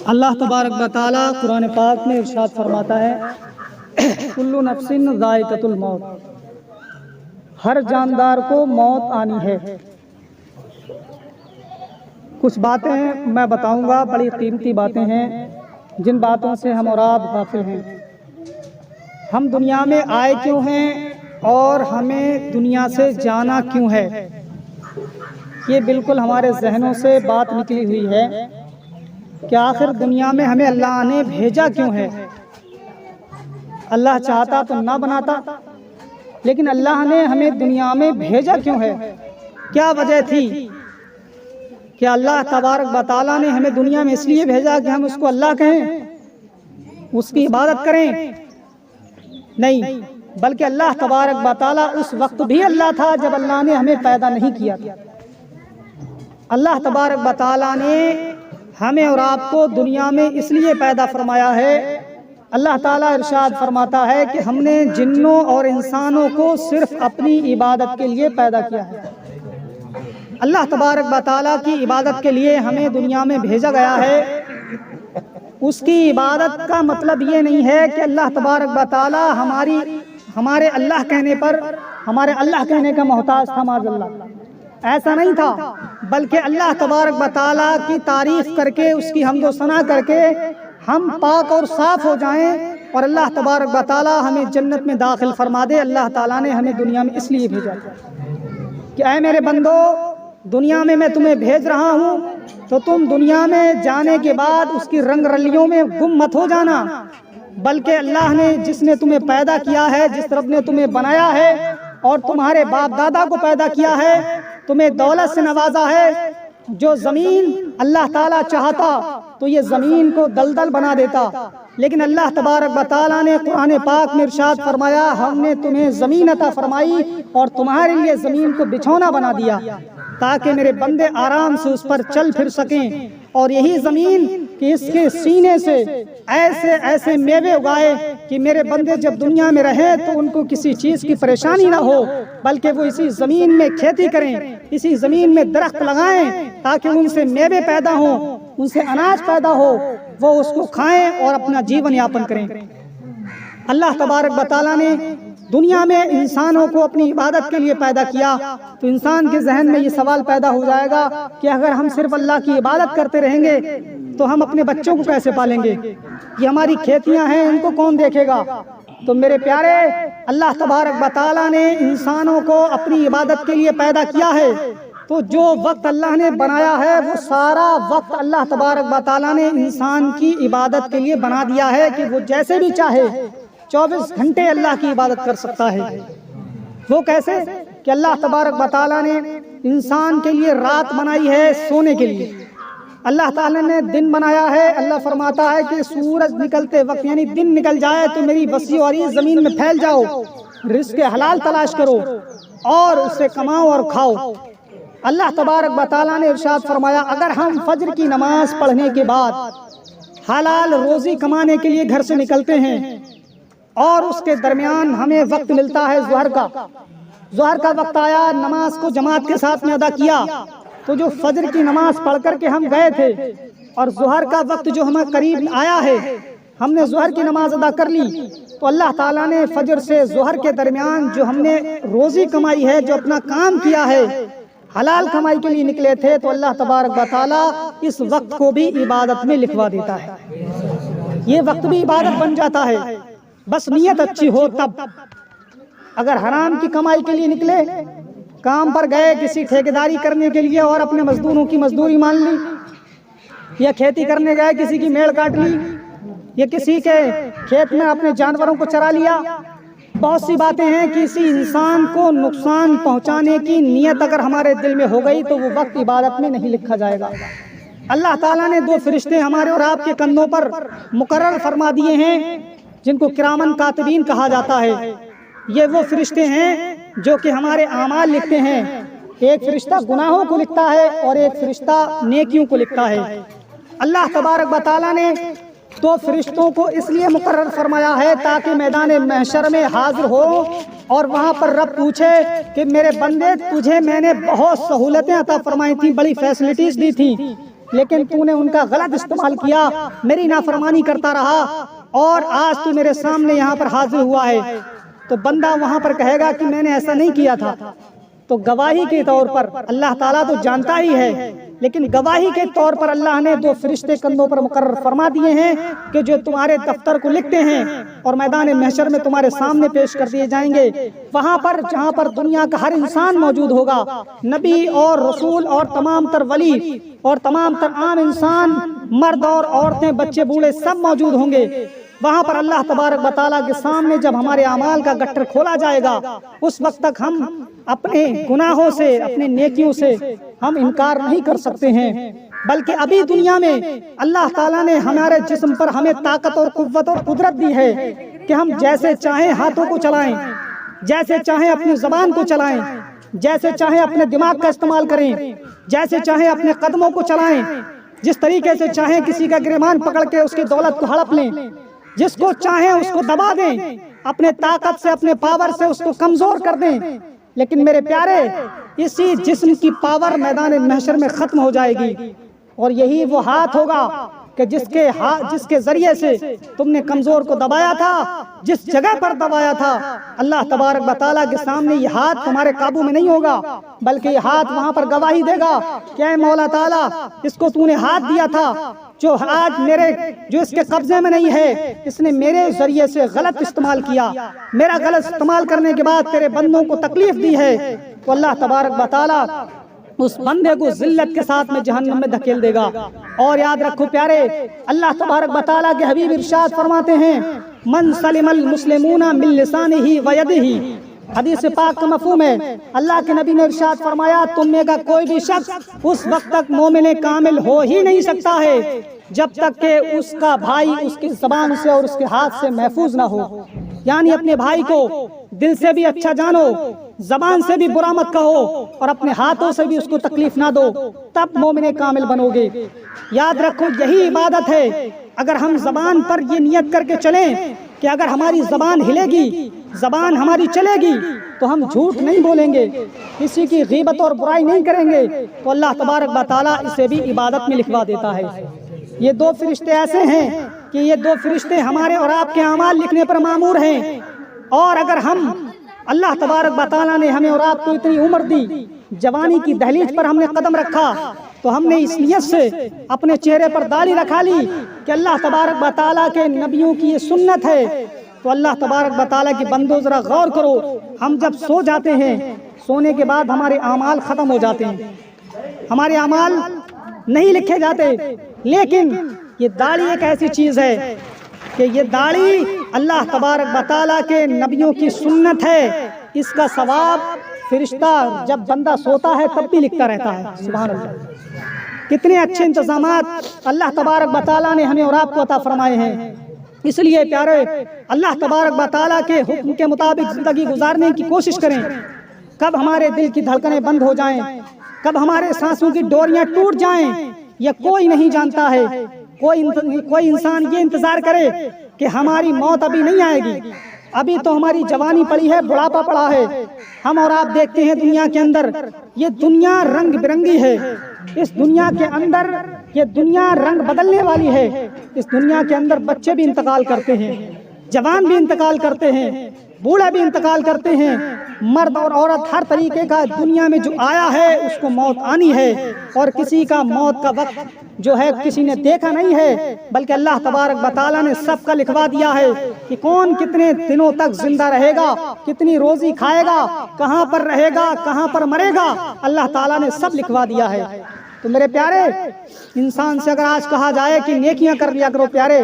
اللہ تبارک و تعالی قرآن پاک میں ارشاد فرماتا ہے کل نفس ذائقۃ الموت، ہر جاندار کو موت آنی ہے۔ کچھ باتیں میں بتاؤں گا، بڑی قیمتی باتیں ہیں جن باتوں سے ہم اور آپ غافل ہیں۔ ہم دنیا میں آئے کیوں ہیں اور ہمیں دنیا سے جانا کیوں ہے، یہ بالکل ہمارے ذہنوں سے بات نکلی ہوئی ہے کہ آخر دنیا میں ہمیں اللہ نے بھیجا کیوں ہے۔ اللہ چاہتا تو نہ بناتا، لیکن اللہ نے ہمیں دنیا میں بھیجا کیوں ہے؟ کیا وجہ تھی کہ اللہ تبارک و تعالیٰ نے ہمیں دنیا میں اس لیے بھیجا کہ ہم اس کو اللہ کہیں، اس کی عبادت کریں؟ نہیں، بلکہ اللہ تبارک و تعالیٰ اس وقت بھی اللہ تھا جب اللہ نے ہمیں پیدا نہیں کیا تھا۔ اللہ تبارک و تعالیٰ نے ہمیں اور آپ کو دنیا میں اس لیے پیدا فرمایا ہے۔ اللہ تعالیٰ ارشاد فرماتا ہے کہ ہم نے جنوں اور انسانوں کو صرف اپنی عبادت کے لیے پیدا کیا ہے۔ اللہ تبارک و تعالیٰ کی عبادت کے لیے ہمیں دنیا میں بھیجا گیا ہے۔ اس کی عبادت کا مطلب یہ نہیں ہے کہ اللہ تبارک و تعالیٰ ہمارے اللہ کہنے پر ہمارے اللہ کہنے کا محتاج تھا، معاذ اللہ، ایسا نہیں تھا، بلکہ اللہ تبارک و تعالیٰ کی تعریف کر کے، اس کی حمد و ثنا کر کے ہم پاک اور صاف ہو جائیں اور اللہ تبارک و تعالیٰ ہمیں جنت میں داخل فرما دے۔ اللہ تعالیٰ نے ہمیں دنیا میں اس لیے بھیجا کہ اے میرے بندو، دنیا میں تمہیں بھیج رہا ہوں تو تم دنیا میں جانے کے بعد اس کی رنگ رلیوں میں گم مت ہو جانا، بلکہ اللہ نے جس نے تمہیں پیدا کیا ہے، جس رب نے تمہیں بنایا ہے اور تمہارے باپ دادا کو پیدا کیا ہے، تمہیں دولت سے نوازا ہے۔ جو زمین اللہ تعالیٰ چاہتا تو یہ زمین کو دلدل بنا دیتا، لیکن اللہ تبارک و تعالیٰ نے قرآن پاک میں ارشاد فرمایا ہم نے تمہیں زمین عطا فرمائی اور تمہارے لیے زمین کو بچھونا بنا دیا تاکہ میرے بندے آرام سے اس پر چل پھر سکیں، اور یہی زمین کہ اس کے سینے سے ایسے ایسے میوے اگائے کہ میرے بندے جب دنیا میں رہیں تو ان کو کسی چیز کی پریشانی نہ ہو، بلکہ وہ اسی زمین میں کھیتی کریں، اسی زمین میں درخت لگائیں تاکہ ان سے میوے پیدا ہوں، ان سے اناج پیدا ہو، وہ اس کو کھائیں اور اپنا جیون یاپن کریں۔ اللہ تبارک و تعالیٰ نے دنیا میں انسانوں کو اپنی عبادت کے لیے پیدا کیا، تو انسان کے ذہن میں یہ سوال پیدا ہو جائے گا کہ اگر ہم صرف اللہ کی عبادت کرتے رہیں گے تو ہم اپنے بچوں کو کیسے پالیں گے؟ یہ ہماری کھیتیاں ہیں، ان کو کون دیکھے گا؟ تو میرے پیارے، اللہ تبارک و تعالیٰ نے انسانوں کو اپنی عبادت کے لیے پیدا کیا ہے، تو جو وقت اللہ نے بنایا ہے وہ سارا وقت اللہ تبارک و تعالیٰ نے انسان کی عبادت کے لیے بنا دیا ہے کہ وہ جیسے بھی چاہے 24 گھنٹے اللہ کی عبادت کر سکتا ہے۔ وہ کیسے کہ اللہ تبارک و تعالیٰ نے انسان کے لیے رات بنائی ہے سونے کے لیے، اللہ تعالیٰ نے دن بنایا ہے۔ اللہ فرماتا ہے کہ سورج نکلتے وقت یعنی دن نکل جائے تو میری وسیع اور عریض زمین میں پھیل جاؤ، رزق حلال تلاش کرو اور اس سے کماؤ اور کھاؤ۔ اللہ تبارک و تعالیٰ نے ارشاد فرمایا اگر ہم فجر کی نماز پڑھنے کے بعد حلال روزی کمانے کے لیے گھر سے نکلتے ہیں اور اس کے درمیان ہمیں وقت ملتا ہے ظہر کا وقت آیا، نماز کو جماعت کے ساتھ میں ادا کیا، تو جو فجر کی نماز پڑھ کر کے ہم گئے تھے اور ظہر کا وقت جو ہمیں قریب آیا ہے، ہم نے ظہر کی نماز ادا کر لی، تو اللہ تعالیٰ نے فجر سے ظہر کے درمیان جو ہم نے روزی کمائی ہے، جو اپنا کام کیا ہے، حلال کمائی کے لیے نکلے تھے، تو اللہ تبارک و تعالیٰ اس وقت کو بھی عبادت میں لکھوا دیتا ہے۔ یہ وقت بھی عبادت بن جاتا ہے، بس نیت اچھی ہو تب۔ اگر حرام کی کمائی کے لیے نکلے، کام پر گئے کسی ٹھیکیداری کرنے کے لیے اور اپنے مزدوروں کی مزدوری مان لی، یا کھیتی کرنے گئے کسی کی میڑ کاٹ لی، یا کسی کے کھیت میں اپنے جانوروں کو چرا لیا، بہت سی باتیں ہیں کہ کسی انسان کو نقصان پہنچانے کی نیت اگر ہمارے دل میں ہو گئی تو وہ وقت عبادت میں نہیں لکھا جائے گا۔ اللہ تعالیٰ نے 2 فرشتے ہمارے اور آپ کے کندھوں پر مقرر فرما دیے ہیں جن کو کرامن کاتبین کہا جاتا ہے۔ یہ وہ فرشتے ہیں جو کہ ہمارے اعمال لکھتے ہیں، ایک فرشتہ گناہوں کو لکھتا ہے اور ایک فرشتہ نیکیوں کو لکھتا ہے۔ اللہ تبارک و تعالیٰ نے 2 فرشتوں کو اس لیے مقرر فرمایا ہے تاکہ میدان محشر میں حاضر ہو اور وہاں پر رب پوچھے کہ میرے بندے تجھے میں نے بہت سہولتیں عطا فرمائی تھیں، بڑی فیسلٹیز دی تھیں، لیکن تو نے ان کا غلط استعمال کیا، میری نافرمانی کرتا رہا، اور آج تو میرے سامنے یہاں پر حاضر ہوا ہے۔ تو بندہ وہاں پر کہے گا کہ میں نے ایسا نہیں کیا تھا، تو گواہی کے طور پر اللہ تعالیٰ تو جانتا ہی ہے، لیکن گواہی کے طور پر اللہ نے 2 فرشتے کندھوں پر مقرر فرما دیے ہیں کہ جو تمہارے دفتر کو لکھتے ہیں اور میدان محشر میں تمہارے سامنے پیش کر دیے جائیں گے، وہاں پر جہاں پر دنیا کا ہر انسان موجود ہوگا، نبی اور رسول اور تمام تر ولی اور تمام تر عام انسان، مرد اور عورتیں، بچے بوڑھے سب موجود ہوں گے۔ وہاں پر اللہ تبارک و تعالیٰ کے سامنے جب ہمارے اعمال کا گٹر کھولا جائے گا، اس وقت تک ہم اپنے گناہوں سے، اپنے نیکیوں سے ہم انکار نہیں کر سکتے ہیں، بلکہ ابھی دنیا میں اللہ تعالیٰ نے ہمارے جسم پر ہمیں طاقت اور قوت اور قدرت دی ہے کہ ہم جیسے چاہیں ہاتھوں کو چلائیں، جیسے چاہیں اپنی زبان کو چلائیں، جیسے چاہیں اپنے دماغ کا استعمال کریں، جیسے چاہیں اپنے قدموں کو چلائیں، جس طریقے سے چاہیں کسی کا گریبان پکڑ کے اس کی دولت کو ہڑپ لیں، جس کو چاہیں اس کو دبا دیں، اپنے طاقت سے، اپنے پاور سے اس کو کمزور کر دیں۔ لیکن میرے پیارے، اسی جسم کی پاور میدان محشر میں ختم ہو جائے گی، اور یہی وہ ہاتھ ہوگا کہ جس کے ذریعے سے تم نے کمزور کو دبایا تھا، جس جگہ پر دبایا تھا، اللہ تبارک و تعالیٰ کے سامنے یہ ہاتھ تمہارے قابو میں نہیں ہوگا، بلکہ یہ ہاتھ وہاں پر گواہی دے گا کہ اے مولا تعالیٰ، اس کو تو نے ہاتھ دیا تھا جو آج جو اس کے قبضے میں نہیں ہے، اس نے میرے ذریعے سے غلط استعمال کیا، میرا غلط استعمال کرنے کے بعد تیرے بندوں کو تکلیف دی ہے، تو اللہ تبارک و تعالیٰ اس بندے کو ذلت کے ساتھ میں جہنم میں دھکیل دے گا۔ اور یاد رکھو پیارے، اللہ تبارک و تعالیٰ کے حبیب ارشاد فرماتے ہیں، من سلم المسلمون من لسانہ و یدہ، حدیث پاک کا مفہوم ہے، اللہ کے نبی نے ارشاد فرمایا، تم میں کا کوئی بھی شخص اس وقت تک مومن کامل ہو ہی نہیں سکتا ہے جب تک کہ اس کا بھائی اس کی زبان سے اور اس کے ہاتھ سے محفوظ نہ ہو۔ یعنی اپنے بھائی کو دل سے بھی اچھا جانو، زبان سے بھی برا مت کہو، اور اپنے ہاتھوں سے بھی اس کو تکلیف نہ دو، تب مومن کامل بنو گے۔ یاد رکھو یہی عبادت ہے۔ اگر ہم زبان پر یہ نیت کر کے چلیں کہ اگر ہماری زبان ہلے گی، زبان ہماری چلے گی، تو ہم جھوٹ نہیں بولیں گے، کسی کی غیبت اور برائی نہیں کریں گے، تو اللہ تبارک و تعالیٰ اسے بھی عبادت میں لکھوا دیتا ہے۔ یہ 2 فرشتے ایسے ہیں کہ یہ 2 فرشتے ہمارے اور آپ کے اعمال لکھنے پر مامور ہیں، اور اگر ہم اللہ تبارک و تعالیٰ نے ہمیں اور آپ کو اتنی عمر دی، جوانی کی دہلیز پر ہم نے قدم رکھا، تو ہم نے اس نیت سے اپنے چہرے پر داڑھی رکھا لی کہ اللہ تبارک و تعالیٰ کے نبیوں کی یہ سنت ہے، تو اللہ تبارک و تعالیٰ کی بندو ذرا غور کرو، ہم جب سو جاتے ہیں، سونے کے بعد ہمارے اعمال ختم ہو جاتے ہیں، ہمارے اعمال نہیں لکھے جاتے، لیکن یہ داڑھی ایک ایسی چیز ہے کہ یہ داڑھی اللہ تبارک و تعالیٰ کے نبیوں کی سنت ہے، اس کا ثواب فرشتہ جب بندہ سوتا ہے تب بھی لکھتا رہتا ہے۔ سبحان اللہ، کتنے اچھے انتظامات اللہ تبارک و تعالیٰ نے ہمیں اور آپ کو عطا فرمائے ہیں۔ اس لیے پیارے، اللہ تبارک و تعالیٰ کے حکم کے مطابق زندگی گزارنے کی کوشش کریں۔ کب ہمارے دل کی دھڑکنیں بند ہو جائیں، کب ہمارے سانسوں کی ڈوریاں ٹوٹ جائیں، یہ کوئی نہیں جانتا ہے۔ کوئی انسان یہ انتظار کرے کہ ہماری موت ابھی نہیں آئے گی، ابھی تو ہماری جوانی پڑی ہے، بڑھاپا پڑا ہے۔ ہم اور آپ دیکھتے ہیں دنیا کے اندر، یہ دنیا رنگ برنگی ہے، اس دنیا کے اندر یہ دنیا رنگ بدلنے والی ہے۔ اس دنیا کے اندر بچے بھی انتقال کرتے ہیں، جوان بھی انتقال کرتے ہیں، بوڑھے بھی انتقال کرتے ہیں، مرد اور عورت ہر طریقے کا دنیا میں جو آیا ہے اس کو موت آنی ہے، اور کسی کا موت کا وقت جو ہے کسی نے دیکھا نہیں ہے، بلکہ اللہ تبارک و تعالیٰ نے سب کا لکھوا دیا ہے کہ کون کتنے دنوں تک زندہ رہے گا، کتنی روزی کھائے گا، کہاں پر رہے گا، کہاں پر مرے گا، اللہ تعالیٰ نے سب لکھوا دیا ہے۔ تو میرے پیارے، انسان سے اگر آج کہا جائے کہ نیکیاں کر لیا کرو پیارے،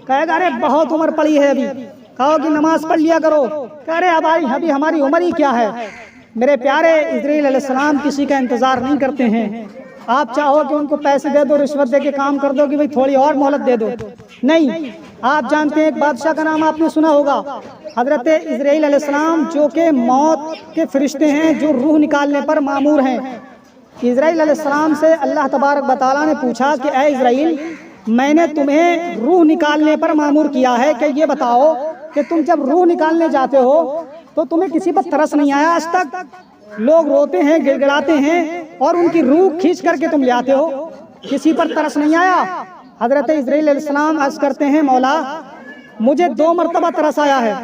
کہے گا ارے بہت عمر پڑی ہے، ابھی کہو کہ نماز پڑھ لیا کرو، کہہ رہے ابھی ہماری عمر ہی کیا ہے۔ میرے پیارے، اسرائیل علیہ السلام کسی کا انتظار نہیں کرتے ہیں۔ آپ چاہو کہ ان کو پیسے دے دو، رشوت دے کے کام کر دو کہ بھئی تھوڑی اور مہلت دے دو، نہیں۔ آپ جانتے ہیں ایک بادشاہ کا نام آپ نے سنا ہوگا، حضرت اسرائیل علیہ السلام، جو کہ موت کے فرشتے ہیں، جو روح نکالنے پر مامور ہیں۔ اسرائیل علیہ السلام سے اللہ تبارک و تعالیٰ نے پوچھا کہ اے اسرائیل، میں نے تمہیں روح نکالنے پر مامور کیا ہے کہ یہ بتاؤ کہ تم جب روح نکالنے جاتے ہو تو تمہیں کسی پر ترس نہیں آیا آج تک؟ لوگ روتے ہیں، گڑگڑاتے ہیں، اور ان کی روح کھینچ کر کے تم لے آتے ہو، کسی پر ترس نہیں آیا؟ حضرت عزرائیل علیہ السلام عرض کرتے ہیں مولا مجھے 2 مرتبہ ترس آیا ہے۔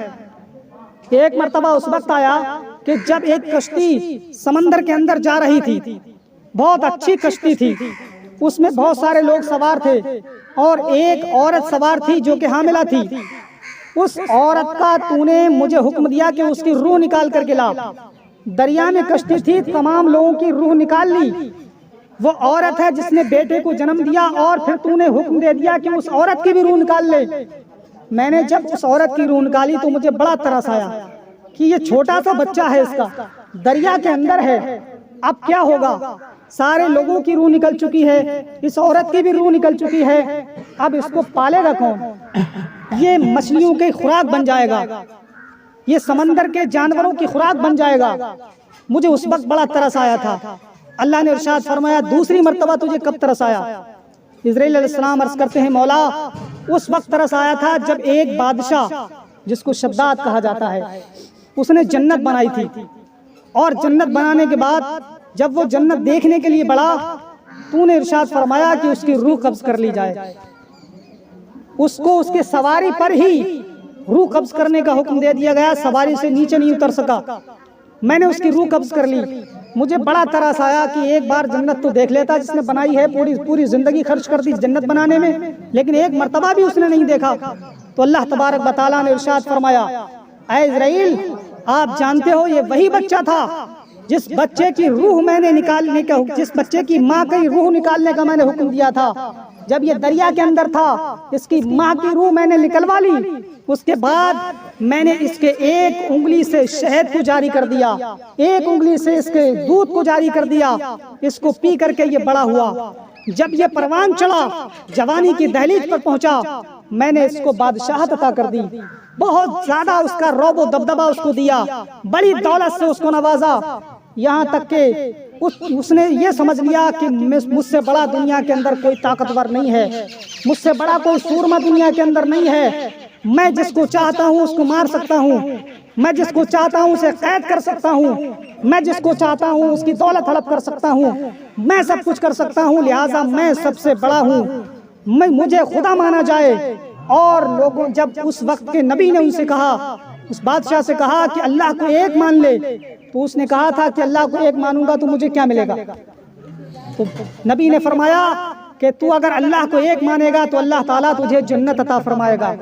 ایک مرتبہ اس وقت آیا کہ جب ایک کشتی سمندر کے اندر جا رہی تھی، بہت اچھی کشتی تھی، اس میں بہت سارے لوگ سوار تھے اور ایک عورت سوار تھی جو کہ حاملہ تھی۔ اس عورت کا تو نے مجھے حکم دیا کہ اس کی روح نکال کر کے لا۔ دریا میں کشتی تھی، تمام لوگوں کی روح نکال لی۔ وہ عورت ہے جس نے بیٹے کو جنم دیا اور پھر تو نے حکم دے دیا کہ اس عورت کی بھی روح نکال لے۔ میں نے جب اس عورت کی روح نکالی تو مجھے بڑا ترس آیا کہ یہ چھوٹا سا بچہ ہے، اس کا دریا کے اندر ہے، اب کیا ہوگا؟ سارے لوگوں کی روح نکل چکی ہے، اس عورت کی بھی روح نکل چکی ہے، اب اس کو پالے گا کون؟ یہ مچھلیوں کی خوراک بن جائے گا، یہ سمندر کے جانوروں کی خوراک بن جائے گا۔ مجھے اس وقت بڑا ترس آیا تھا۔ اللہ نے ارشاد فرمایا دوسری مرتبہ تجھے کب ترس آیا؟ عزرائیل علیہ السلام عرض کرتے ہیں مولا اس وقت ترس آیا تھا جب ایک بادشاہ جس کو شداد کہا جاتا ہے، اس نے جنت بنائی تھی، اور جنت بنانے کے بعد جب وہ جنت دیکھنے کے لیے بڑھا تو نے ارشاد فرمایا کہ اس کی روح قبض کر لی جائے۔ اس کو اس کے سواری پر ہی روح قبض کرنے کا حکم دے دیا گیا، سواری سے نیچے نہیں اتر سکا۔ میں نے اس کی روح قبض کر لی۔ مجھے بڑا ترس آیا کہ ایک بار جنت تو دیکھ لیتا، جس نے بنائی ہے پوری زندگی خرچ کر دی جنت بنانے میں، لیکن ایک مرتبہ بھی اس نے نہیں دیکھا۔ تو اللہ تبارک و تعالیٰ نے ارشاد فرمایا اے اسرائیل آپ جانتے ہو یہ وہی بچہ تھا جس بچے کی روح میں نے نکالنے کا، جس بچے کی ماں کی روح نکالنے کا میں نے حکم دیا تھا۔ جب یہ دریا کے اندر تھا اس کی ماں کی روح میں نے نکلوا لی، اس کے بعد میں نے اس کے ایک انگلی سے شہد کو جاری کر دیا، ایک انگلی سے اس کے دودھ کو جاری کر دیا، اس کو پی کر کے یہ بڑا ہوا۔ جب یہ پروان چڑھا جوانی کی دہلیز پر پہنچا میں نے اس کو بادشاہت عطا کر دی، بہت زیادہ اس کا رعب و دبدبہ اس کو دیا، بڑی دولت سے اس کو نوازا، یہاں تک کہ اس نے یہ سمجھ لیا کہ مجھ سے بڑا دنیا کے اندر کوئی طاقتور نہیں ہے، مجھ سے بڑا کوئی سورما دنیا کے اندر نہیں ہے، میں جس کو چاہتا ہوں اس کو مار سکتا ہوں، میں جس کو چاہتا ہوں اسے قید کر سکتا ہوں، میں جس کو چاہتا ہوں اس کی دولت ہڑپ کر سکتا ہوں، میں سب کچھ کر سکتا ہوں، لہٰذا میں سب سے بڑا ہوں، مجھے خدا مانا جائے۔ اور لوگوں جب اس وقت کے نبی نے ان سے کہا، اس بادشاہ سے کہا کہ اللہ کو ایک مان لے، تو اس نے کہا تھا کہ اللہ کو ایک مانوں گا تو مجھے کیا ملے گا؟ تو نبی نے فرمایا کہ تو اگر اللہ کو ایک مانے گا تو اللہ تعالیٰ تجھے جنت عطا فرمائے گا۔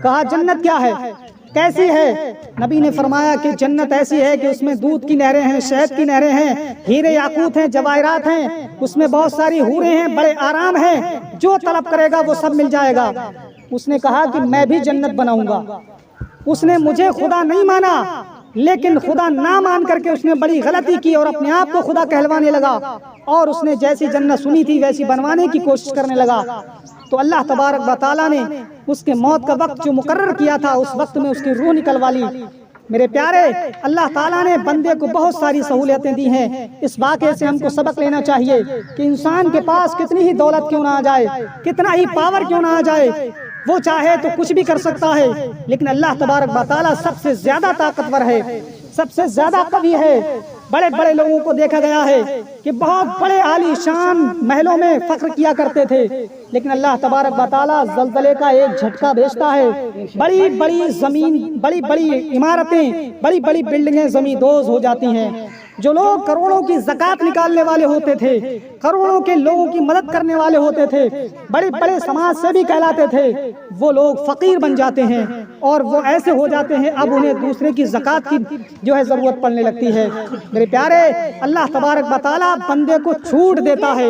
کہا جنت کیا ہے، کیسی ہے؟ نبی نے فرمایا کہ جنت ایسی ہے کہ اس میں دودھ کی نہریں ہیں، شہد کی نہریں ہیں، ہیرے یاقوت ہیں، جواہرات ہیں، اس میں بہت ساری حوریں ہیں، بڑے آرام ہیں، جو طلب کرے گا وہ سب مل جائے گا۔ اس نے کہا کہ میں بھی جنت بناؤں گا۔ اس نے مجھے خدا نہیں مانا، لیکن خدا نہ مان کر کے اس نے بڑی غلطی کی اور اپنے آپ کو خدا کہلوانے لگا، اور اس نے جیسی جنت سنی تھی ویسی بنوانے کی کوشش کرنے لگا۔ تو اللہ تبارک و تعالیٰ نے اس کے موت کا وقت جو مقرر کیا تھا اس وقت میں اس کی روح نکلوا لی۔ میرے پیارے، اللہ تعالیٰ نے بندے کو بہت ساری سہولتیں دی ہیں۔ اس واقعے سے ہم کو سبق لینا چاہیے کہ انسان کے پاس کتنی ہی دولت کیوں نہ آ جائے، کتنا ہی پاور کیوں نہ آ جائے، وہ چاہے تو کچھ بھی کر سکتا ہے، لیکن اللہ تبارک و تعالیٰ سب سے زیادہ طاقتور ہے، سب سے زیادہ قوی ہے۔ بڑے بڑے لوگوں کو دیکھا گیا ہے کہ بہت بڑے عالی شان محلوں میں فخر کیا کرتے تھے، لیکن اللہ تبارک و تعالیٰ زلزلے کا ایک جھٹکا بھیجتا ہے، بڑی بڑی زمین، بڑی بڑی عمارتیں، بڑی بڑی بلڈنگیں زمین دوز ہو جاتی ہیں۔ جو لوگ کروڑوں کی زکوٰۃ نکالنے والے ہوتے تھے، کروڑوں کے لوگوں کی مدد کرنے والے ہوتے تھے، بڑے بڑے سماج سے بھی کہلاتے تھے، وہ لوگ فقیر بن جاتے ہیں اور وہ ایسے ہو جاتے ہیں اب انہیں دوسرے کی زکوٰۃ کی جو ہے ضرورت پڑنے لگتی ہے۔ میرے پیارے، اللہ تبارک و تعالیٰ بندے کو چھوٹ دیتا ہے،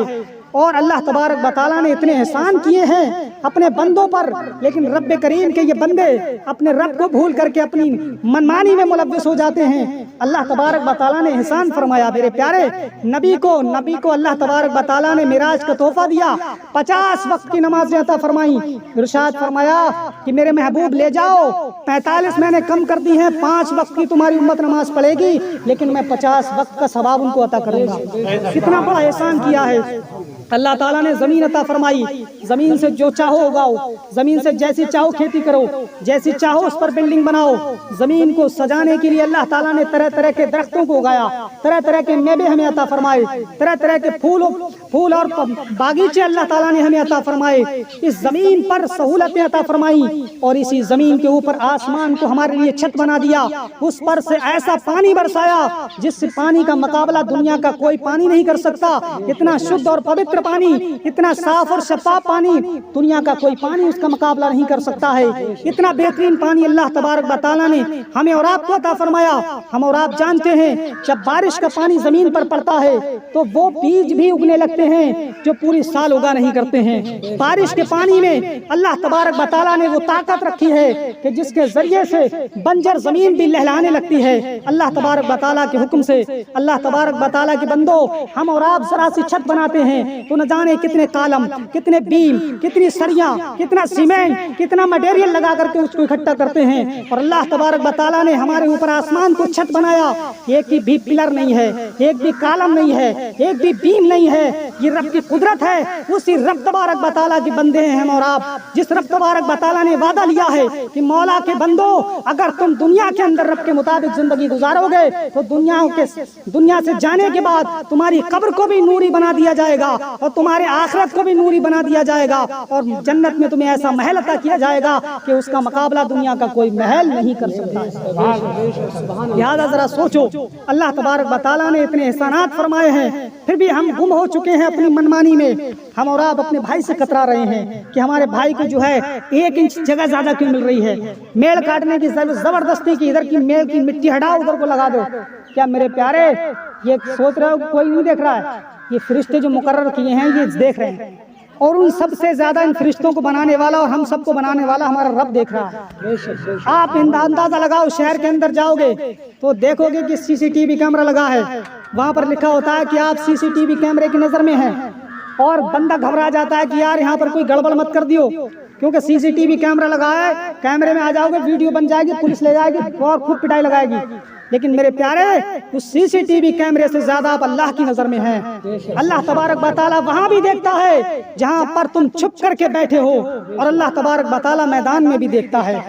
اور اللہ تبارک و تعالیٰ نے اتنے احسان کیے ہیں اپنے بندوں پر، لیکن رب کریم کے یہ بندے اپنے رب کو بھول کر کے اپنی منمانی میں ملوث ہو جاتے ہیں۔ اللہ تبارک و تعالیٰ نے احسان فرمایا۔ میرے پیارے، نبی کو اللہ تبارک و تعالیٰ نے معراج کا تحفہ دیا، 50 وقت کی نمازیں عطا فرمائیں۔ ارشاد فرمایا کہ میرے محبوب لے جاؤ، 45 میں نے کم کر دی ہیں، 5 وقت کی تمہاری امت نماز پڑھے گی، لیکن میں 50 وقت کا ثواب ان کو عطا کروں گا۔ کتنا بڑا احسان کیا ہے۔ اللہ تعالیٰ نے زمین عطا فرمائی، زمین سے جو چاہو اگاؤ، زمین سے جیسی چاہو کھیتی کرو، جیسی چاہو اس پر بلڈنگ بناؤ۔ زمین کو سجانے کے لیے اللہ تعالیٰ نے طرح طرح کے درختوں کو اگایا، طرح طرح کے میوے ہمیں عطا فرمائے، طرح طرح کے پھول اور باغیچے اللہ تعالیٰ نے ہمیں عطا فرمائے، اس زمین پر سہولتیں عطا فرمائی، اور اسی زمین کے اوپر آسمان کو ہمارے لیے چھت بنا دیا، اس پر سے ایسا پانی برسایا جس سے پانی کا مقابلہ دنیا کا کوئی پانی نہیں کر سکتا۔ اتنا شدھ اور پوتر پانی، اتنا صاف اور شفاف پانی، دنیا کا کوئی پانی اس کا مقابلہ نہیں کر سکتا ہے۔ اتنا بہترین پانی اللہ تبارک و تعالیٰ نے ہمیں اور آپ کو عطا فرمایا۔ ہم اور آپ جانتے ہیں جب بارش کا پانی زمین پر پڑتا ہے تو وہ بیج بھی اگنے لگتے ہیں جو پوری سال اگا نہیں کرتے ہیں۔ بارش کے پانی میں اللہ تبارک و تعالیٰ نے وہ طاقت رکھی ہے کہ جس کے ذریعے سے بنجر زمین بھی لہلانے لگتی ہے اللہ تبارک و تعالیٰ کے حکم سے۔ اللہ تبارک و تعالیٰ کے بندو، ہم اور آپ ذرا سی چھت بناتے ہیں تو نہ جانے کتنے کالم، کتنے بیم، کتنی سریاں، کتنا سیمنٹ، کتنا مٹیریل لگا کر کے اس کو اکٹھا کرتے ہیں، اور اللہ تبارک و تعالیٰ نے ہمارے اوپر آسمان کو چھت بنایا، ایک بھی پلر نہیں ہے، ایک بھی کالم نہیں ہے، ایک بھی بیم نہیں ہے، یہ رب کی قدرت ہے۔ اسی رب تبارک و تعالیٰ کے بندے ہیں ہم اور آپ، جس رب تبارک و تعالیٰ نے وعدہ لیا ہے کہ مولا کے بندو اگر تم دنیا کے اندر رب کے مطابق زندگی گزارو گے تو دنیا سے جانے کے بعد تمہاری قبر کو بھی نوری بنا دیا جائے گا، اور تمہارے آخرت کو بھی نوری بنا دیا جائے گا، اور جنت میں تمہیں ایسا محل عطا کیا جائے گا کہ اس کا مقابلہ دنیا کا کوئی محل نہیں کر سکتا۔ لہذا ذرا سوچو، اللہ تبارک و تعالیٰ نے اتنے احسانات فرمائے ہیں، پھر بھی ہم گم ہو چکے ہیں اپنی منمانی میں۔ ہم اور آپ اپنے بھائی سے کترا رہے ہیں کہ ہمارے بھائی کو جو ہے 1 انچ جگہ زیادہ کیوں مل رہی ہے، میل کاٹنے کی زبردستی کی، ادھر کی میل کی مٹی ہٹاؤ ادھر کو لگا دو۔ کیا میرے پیارے یہ سوچ رہے ہو کوئی نہیں دیکھ رہا ہے؟ یہ فرشتے جو مقرر کیے ہیں یہ دیکھ رہے ہیں، اور ان سب سے زیادہ ان فرشتوں کو بنانے والا اور ہم سب کو بنانے والا ہمارا رب دیکھ رہا ہے۔ آپ اندازہ لگاؤ، شہر کے اندر جاؤ گے تو دیکھو گے کہ CCTV کیمرہ لگا ہے، وہاں پر لکھا ہوتا ہے کہ آپ CCTV کیمرے کی نظر میں ہیں، اور بندہ گھبرا جاتا ہے کہ یار یہاں پر کوئی گڑبڑ مت کر دیو، کیونکہ CCTV کیمرہ لگا ہے، کیمرے میں آ جاؤ گے ویڈیو بن جائے گی، پولیس لے جائے گی اور خود پٹائی لگائے گی۔ لیکن میرے پیارے اس CCTV کیمرے سے زیادہ آپ اللہ کی نظر میں ہیں۔ اللہ تبارک و تعالیٰ وہاں بھی دیکھتا ہے جہاں پر تم چھپ کر کے بیٹھے ہو، اور اللہ تبارک و تعالیٰ میدان میں بھی دیکھتا ہے۔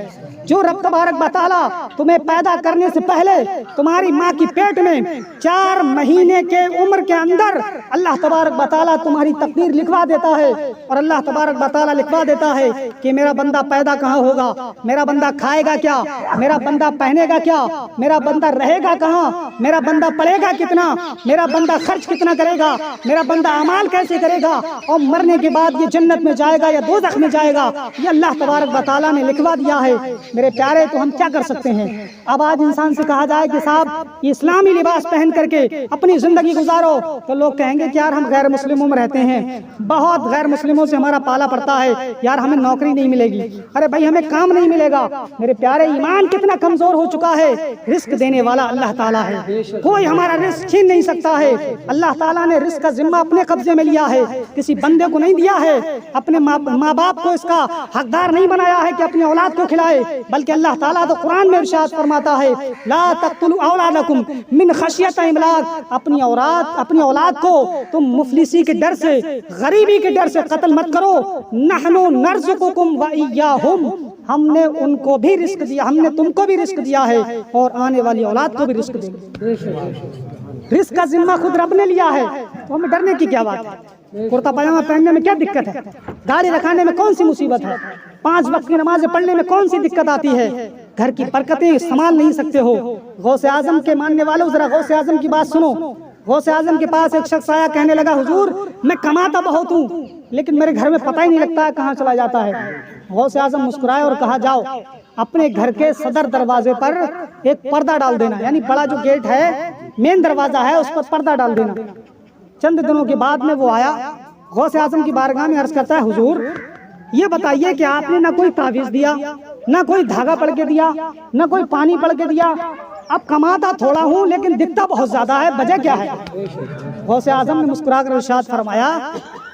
جو رب تبارک و تعالیٰ تمہیں پیدا کرنے سے پہلے تمہاری ماں کی پیٹ میں 4 مہینے کے عمر کے اندر اللہ تبارک و تعالیٰ تمہاری تقدیر لکھوا دیتا ہے، اور اللہ تبارک و تعالیٰ لکھوا دیتا ہے کہ میرا بندہ پیدا کہاں ہوگا، میرا بندہ کھائے گا کیا، میرا بندہ پہنے گا کیا، میرا بندہ رہے گا کہاں، میرا بندہ پڑھے گا کتنا، میرا بندہ خرچ کتنا کرے گا، میرا بندہ اعمال کیسے کرے گا، اور مرنے کے بعد یہ جنت میں جائے گا یا دوزخ میں جائے گا، یہ اللہ تبارک و تعالیٰ نے لکھوا دیا ہے۔ میرے پیارے تو ہم کیا کر سکتے ہیں؟ اب آج انسان سے کہا جائے کہ صاحب یہ اسلامی لباس پہن کر کے اپنی زندگی گزارو، تو لوگ کہیں گے کہ یار ہم غیر مسلموں میں رہتے ہیں، بہت غیر مسلموں سے ہمارا پالا پڑتا ہے، یار ہمیں نوکری نہیں ملے گی، ارے بھائی ہمیں کام نہیں ملے گا۔ میرے پیارے ایمان کتنا کمزور ہو چکا ہے، رزق دینے والا اللہ تعالیٰ ہے، کوئی ہمارا رزق چھین نہیں سکتا ہے۔ اللہ تعالیٰ نے رزق کا ذمہ اپنے قبضے میں لیا ہے، کسی بندے کو نہیں دیا ہے، اپنے ماں باپ کو اس کا حقدار نہیں بنایا ہے کہ اپنی اولاد کو کھلائے، بلکہ اللہ تعالیٰ تو قرآن میں ارشاد فرماتا ہے لا تقتلوا اولادکم من خشیۃ املاق، اپنی اولاد کو تم مفلسی کے ڈر سے، غریبی کے ڈر سے قتل مت کرو، نحن نرزقکم وإیاہم، ہم نے ان کو بھی رزق دیا، ہم نے تم کو بھی رزق دیا ہے اور آنے والی اولاد کو بھی رزق دیں گے۔ رزق کا ذمہ خود رب نے لیا ہے، تو ہمیں ڈرنے کی کیا بات ہے؟ کرتا پاجامہ پہننے میں کیا دقت ہے؟ داڑھی رکھانے میں کون سی مصیبت ہے؟ 5 وقت کی نمازیں پڑھنے میں کون سی دقت آتی ہے؟ گھر کی برکتیں سنبھال نہیں سکتے ہو؟ غوث اعظم کے ماننے والوں ذرا غوث اعظم کی بات سنو۔ غوث اعظم کے پاس ایک شخص آیا، کہنے لگا حضور میں کماتا بہت ہوں لیکن میرے گھر میں پتہ ہی نہیں لگتا ہے کہاں چلا جاتا ہے۔ غوث اعظم مسکرائے اور کہا جاؤ اپنے گھر کے صدر دروازے پر ایک پردہ ڈال دینا، یعنی بڑا جو گیٹ ہے، مین دروازہ ہے، اس پر پردہ ڈال دینا۔ چند دنوں کے بعد میں وہ آیا، غوث اعظم کی بارگاہ میں عرض کرتا ہے حضور یہ بتائیے کہ آپ نے نہ کوئی تعویذ دیا، نہ کوئی دھاگا پڑھ کے دیا، نہ کوئی پانی پڑھ کے دیا، اب کماتا تھوڑا ہوں لیکن دکھتا بہت زیادہ ہے، وجہ کیا ہے؟ غوث اعظم نے مسکرا کر ارشاد فرمایا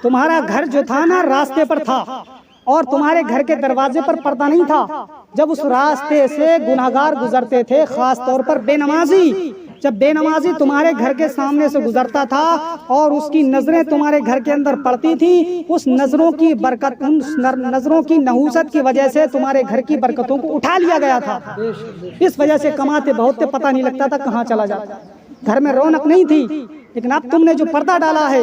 تمہارا گھر جو تھا نا راستے پر تھا، اور تمہارے گھر کے دروازے پر پردہ نہیں تھا۔ جب اس راستے سے گناہگار گزرتے تھے، خاص طور پر بے نمازی، جب بے نمازی تمہارے گھر کے سامنے سے گزرتا تھا اور اس کی نظریں تمہارے گھر کے اندر پڑتی تھی، اس نظروں کی برکت، ان نظروں کی نحوست کی وجہ سے تمہارے گھر کی برکتوں کو اٹھا لیا گیا تھا۔ اس وجہ سے کماتے بہت تھے، پتہ نہیں لگتا تھا کہاں چلا جاتا، گھر میں رونق نہیں تھی۔ لیکن اب تم نے جو پردہ ڈالا ہے،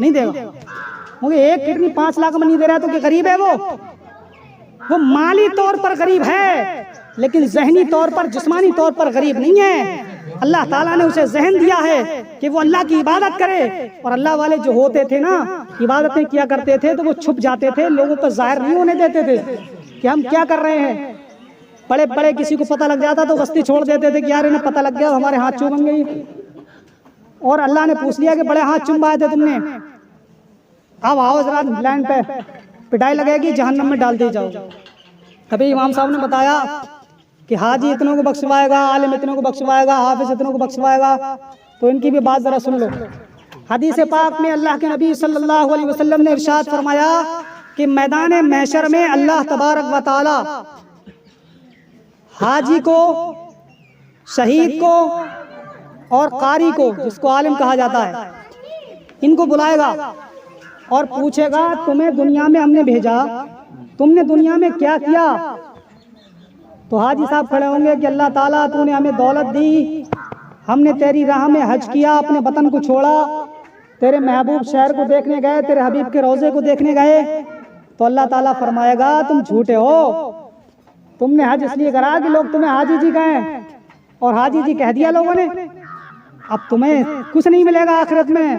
نہیں دے گا. کیونکہ ایک کڈنی 5 لاکھ میں نہیں دے رہا تو کہ غریب ہے وہ مالی طور پر غریب ہے لیکن ذہنی طور پر جسمانی طور پر غریب نہیں ہے. اللہ تعالیٰ نے اسے ذہن دیا ہے کہ وہ اللہ کی عبادت کرے. اور اللہ والے جو ہوتے تھے نا عبادتیں کیا کرتے تھے تو وہ چھپ جاتے تھے, لوگوں پر ظاہر نہیں ہونے دیتے تھے کہ ہم کیا کر رہے ہیں. بڑے بڑے کسی کو پتہ لگ جاتا تو بستی چھوڑ دیتے تھے کہ یار انہیں پتہ لگ گیا ہمارے ہاتھ چوم گئی. اور اللہ نے پوچھ لیا کہ بڑے ہاتھ چمبائے تھے تم نے, اب آؤ ذرا لائن پہ, پٹائی لگے گی, جہنم میں ڈال دی جاؤ. کبھی امام صاحب نے بتایا کہ حاجی اتنوں کو بخشوائے گا, عالم اتنوں کو بخشوائے گا, حافظ اتنوں کو بخشوائے گا, تو ان کی بھی بات ذرا سن لو. حدیث پاک میں اللہ کے نبی صلی اللہ علیہ وسلم نے ارشاد فرمایا کہ میدان محشر میں اللہ تبارک و تعالی حاجی کو, شہید کو اور قاری کو, جس کو عالم کہا جاتا ہے, ان کو بلائے گا اور پوچھے گا تمہیں دنیا میں ہم نے بھیجا, تم نے دنیا میں کیا کیا؟ تو حاجی صاحب کھڑے ہوں گے کہ اللہ تعالیٰ تو نے ہمیں دولت دی, ہم نے تیری راہ میں حج کیا, اپنے وطن کو چھوڑا, تیرے محبوب شہر کو دیکھنے گئے, تیرے حبیب کے روضے کو دیکھنے گئے. تو اللہ تعالیٰ فرمائے گا تم جھوٹے ہو, تم نے حج اس لیے کرا کہ لوگ تمہیں حاجی جی کہیں, اور حاجی جی کہہ دیا لوگوں نے, اب تمہیں کچھ نہیں ملے گا آخرت میں.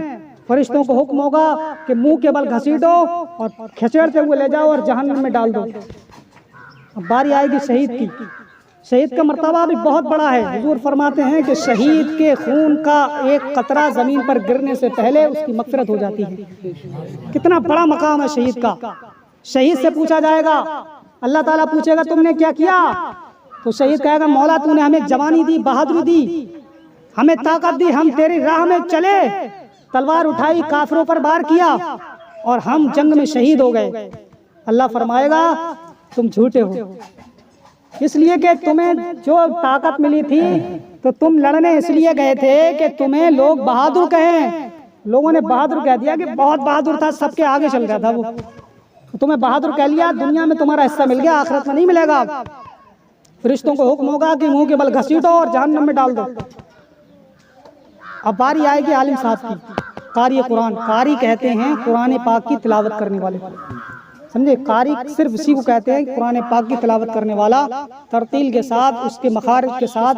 فرشتوں کو حکم ہوگا کہ منہ کے بل گھسیٹو اور کھچڑتے ہوئے لے جاؤ اور جہنم میں ڈال دو. اب باری آئے گی شہید کی. شہید کا مرتبہ بھی بہت بڑا ہے. حضور فرماتے ہیں کہ شہید کے خون کا ایک قطرہ زمین پر گرنے سے پہلے اس کی مغفرت ہو جاتی ہے. کتنا بڑا مقام ہے شہید کا. شہید سے پوچھا جائے گا, اللہ تعالیٰ پوچھے گا تم نے کیا کیا؟ تو شہید کہے گا مولا تو نے ہمیں جوانی دی, بہادری دی, ہمیں طاقت دی, ہم تیری راہ میں چلے, تلوار اٹھائی, کافروں پر وار کیا اور ہم جنگ میں شہید ہو گئے. اللہ فرمائے گا تم جھوٹے ہو, اس لیے کہ تمہیں جو طاقت ملی تھی تو تم لڑنے اس لیے گئے تھے کہ تمہیں لوگ بہادر کہیں. لوگوں نے بہادر کہہ دیا کہ بہت بہادر تھا, سب کے آگے چل رہا تھا وہ, تمہیں بہادر کہہ لیا, دنیا میں تمہارا حصہ مل گیا, آخرت میں نہیں ملے گا. فرشتوں کو حکم ہوگا کہ منہ کے بل گھسیٹو اور جہنم میں ڈال دو. اب باری آئے گی عالم صاحب کی, قاری قرآن. قاری کہتے ہیں قرآن پاک کی تلاوت کرنے والے, سمجھے. قاری صرف اسی کو کہتے ہیں قرآن پاک کی تلاوت کرنے والا, ترتیل کے ساتھ, اس کے مخارج کے ساتھ